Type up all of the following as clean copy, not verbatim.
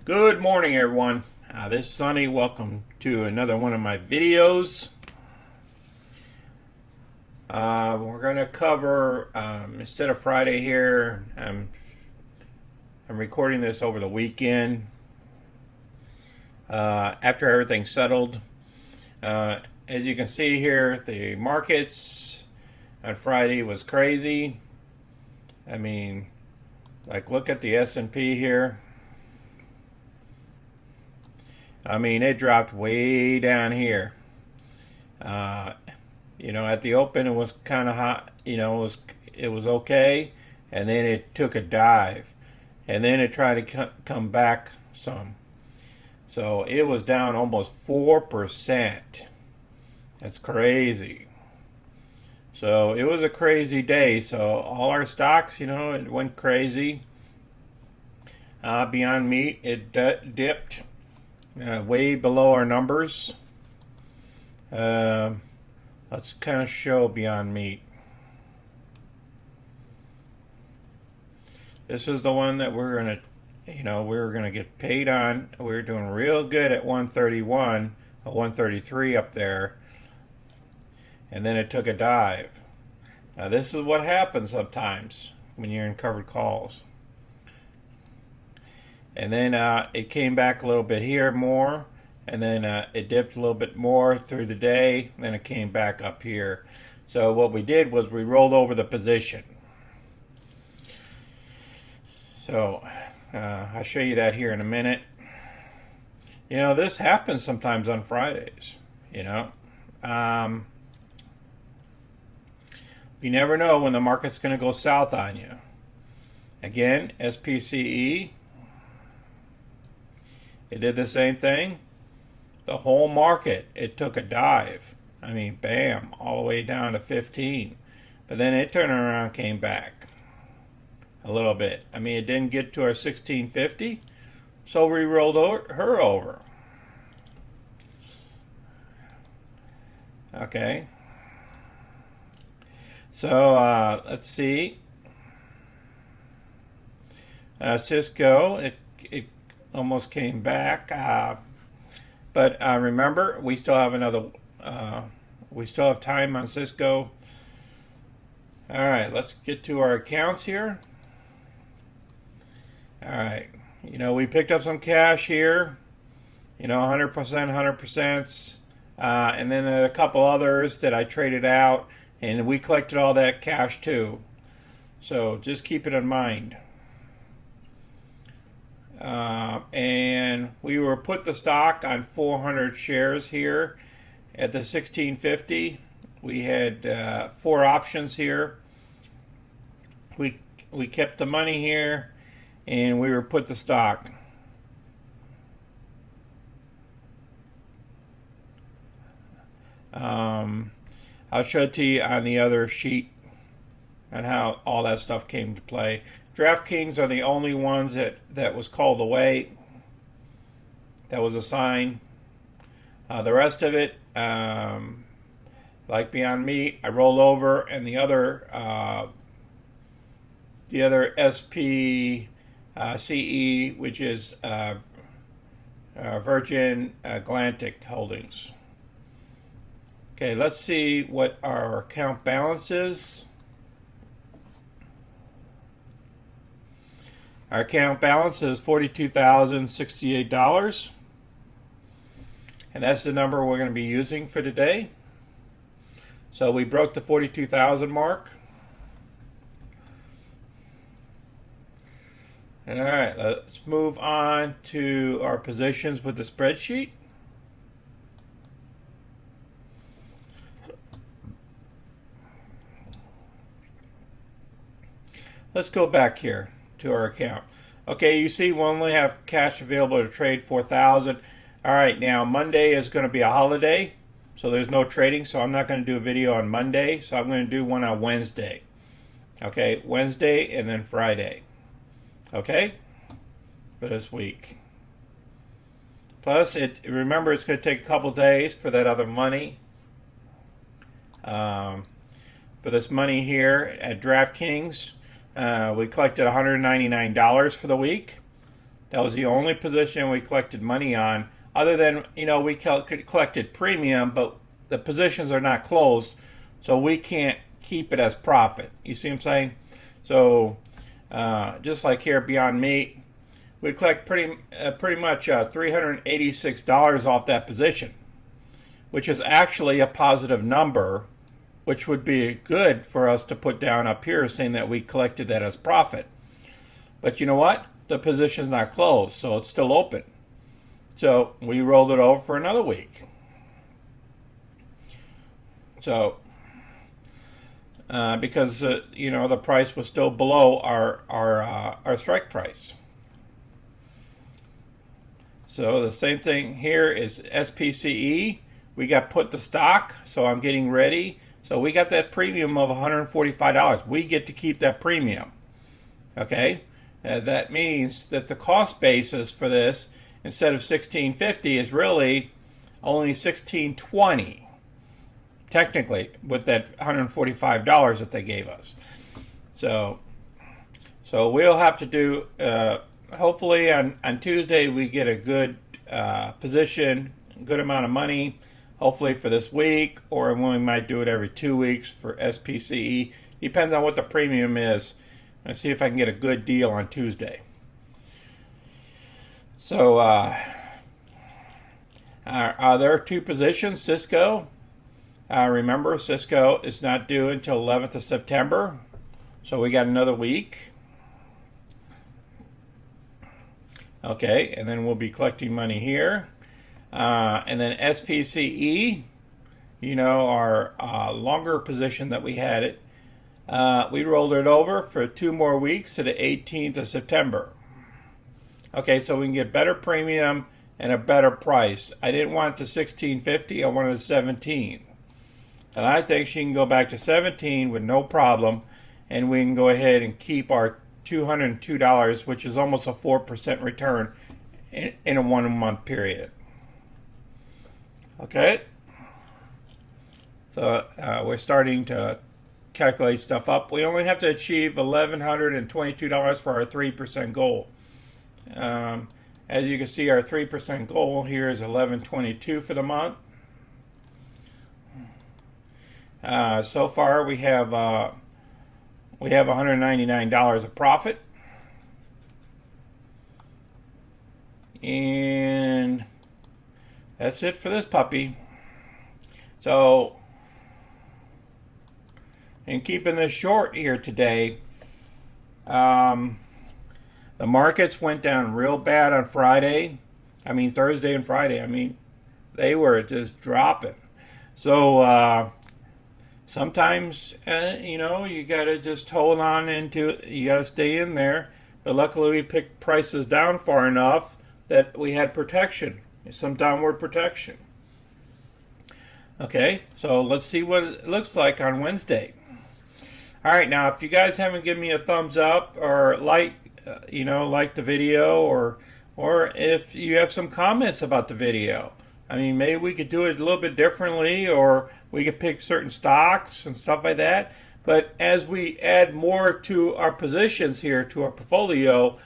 Good morning, everyone. This is Sonny. Welcome to another one of my videos. We're going to cover, instead of Friday here, I'm recording this over the weekend after everything's settled. As you can see here, the markets on Friday was crazy. I mean, like, look at the S&P here. I mean, it dropped way down here. At the open it was kind of hot. It was okay, and then it took a dive, and then it tried to come back some. So it was down almost 4%. That's crazy. So it was a crazy day. So all our stocks, it went crazy. Beyond Meat, it dipped. Way below our numbers. Let's kind of show Beyond Meat. This is the one that we're gonna get paid on. We're doing real good at 131, 133 up there, and then it took a dive. Now this is what happens sometimes when you're in covered calls. And then it came back a little bit here more, and then it dipped a little bit more through the day, then it came back up here. So what we did was we rolled over the position. So I'll show you that here in a minute. This happens sometimes on Fridays. You never know when the market's going to go south on you. Again, SPCE. It did the same thing. The whole market, it took a dive. I mean, bam, all the way down to 15. But then it turned around and came back a little bit. I mean, it didn't get to our 1650, so we rolled her over. Okay. So, let's see. Cisco, it almost came back, but remember, we still have we still have time on Cisco. All right, let's get to our accounts here. All right, we picked up some cash here, 100%, 100%, and then a couple others that I traded out, and we collected all that cash too. So just keep it in mind. And we were put the stock on 400 shares here at the 1650. We had 4 options here. We kept the money here, and we were put the stock. I'll show it to you on the other sheet and how all that stuff came to play. DraftKings are the only ones that was called away. That was a sign. The rest of it, like Beyond Meat, I rolled over, and the other SPCE, which is Virgin Galactic Holdings. Okay, let's see what our account balance is. Our account balance is $42,068, and that's the number we're going to be using for today. So we broke the 42,000 mark. All right, let's move on to our positions with the spreadsheet. Let's go back here to our account. Okay, you see we only have cash available to trade 4,000. All right, now Monday is going to be a holiday, so there's no trading, so I'm not going to do a video on Monday, so I'm going to do one on Wednesday. Okay, Wednesday and then Friday. Okay, for this week. Plus, remember, it's going to take a couple days for that other money. For this money here at DraftKings, we collected $199 for the week. That was the only position we collected money on, other than, we collected premium, but the positions are not closed, so we can't keep it as profit. You see what I'm saying? So just like here, Beyond Meat, we collect pretty much $386 off that position, which is actually a positive number, which would be good for us to put down up here saying that we collected that as profit. But you know what? The position's not closed, so it's still open. So we rolled it over for another week. So because the price was still below our strike price. So the same thing here is SPCE. We got put to stock, so I'm getting ready. So we got that premium of $145. We get to keep that premium. Okay, that means that the cost basis for this, instead of $16.50, is really only $16.20. Technically, with that $145 that they gave us. So we'll have to do. Hopefully on Tuesday we get a good position, good amount of money. Hopefully for this week, or we might do it every 2 weeks for SPCE. Depends on what the premium is. Let's see if I can get a good deal on Tuesday. So there are two positions. Cisco. Remember, Cisco is not due until 11th of September, so we got another week. Okay, and then we'll be collecting money here. And then SPCE, our longer position that we had it, we rolled it over for 2 more weeks to the 18th of September. Okay, so we can get better premium and a better price. I didn't want to $16.50, I wanted $17. And I think she can go back to $17 with no problem, and we can go ahead and keep our $202, which is almost a 4% return in a 1 month period. Okay, so we're starting to calculate stuff up. We only have to achieve $1,122 for our 3% goal. As you can see, our 3% goal here is $1,122 for the month. So far, we have $199 of profit, and that's it for this puppy. So, in keeping this short here today, the markets went down real bad on Friday. Thursday and Friday. They were just dropping. So, sometimes, you got to just hold on into it. You got to stay in there. But luckily, we picked prices down far enough that we had protection, some downward protection. Okay, so let's see what it looks like on Wednesday. All right, now if you guys haven't given me a thumbs up or like the video, or if you have some comments about the video, maybe we could do it a little bit differently, or we could pick certain stocks and stuff like that. But as we add more to our positions here, to our portfolio,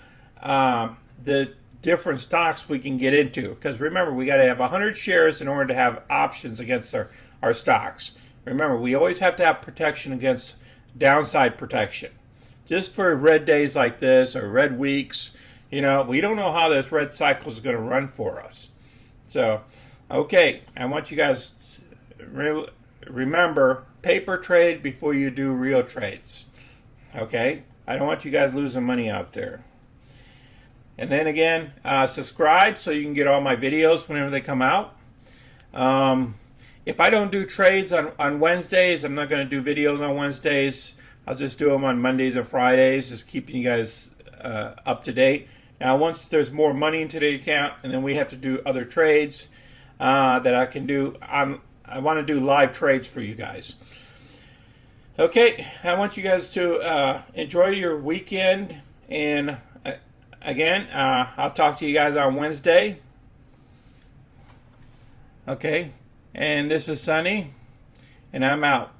the different stocks we can get into. Because remember, we got to have 100 shares in order to have options against our stocks. Remember, we always have to have protection against downside protection. Just for red days like this, or red weeks, we don't know how this red cycle is going to run for us. So, okay, I want you guys to remember, paper trade before you do real trades. Okay? I don't want you guys losing money out there. And then again, subscribe so you can get all my videos whenever they come out. If I don't do trades on Wednesdays, I'm not going to do videos on Wednesdays. I'll just do them on Mondays and Fridays, just keeping you guys up to date. Now, once there's more money into the account, and then we have to do other trades that I can do, I want to do live trades for you guys. Okay, I want you guys to enjoy your weekend, and again, I'll talk to you guys on Wednesday. Okay, and this is Sonny, and I'm out.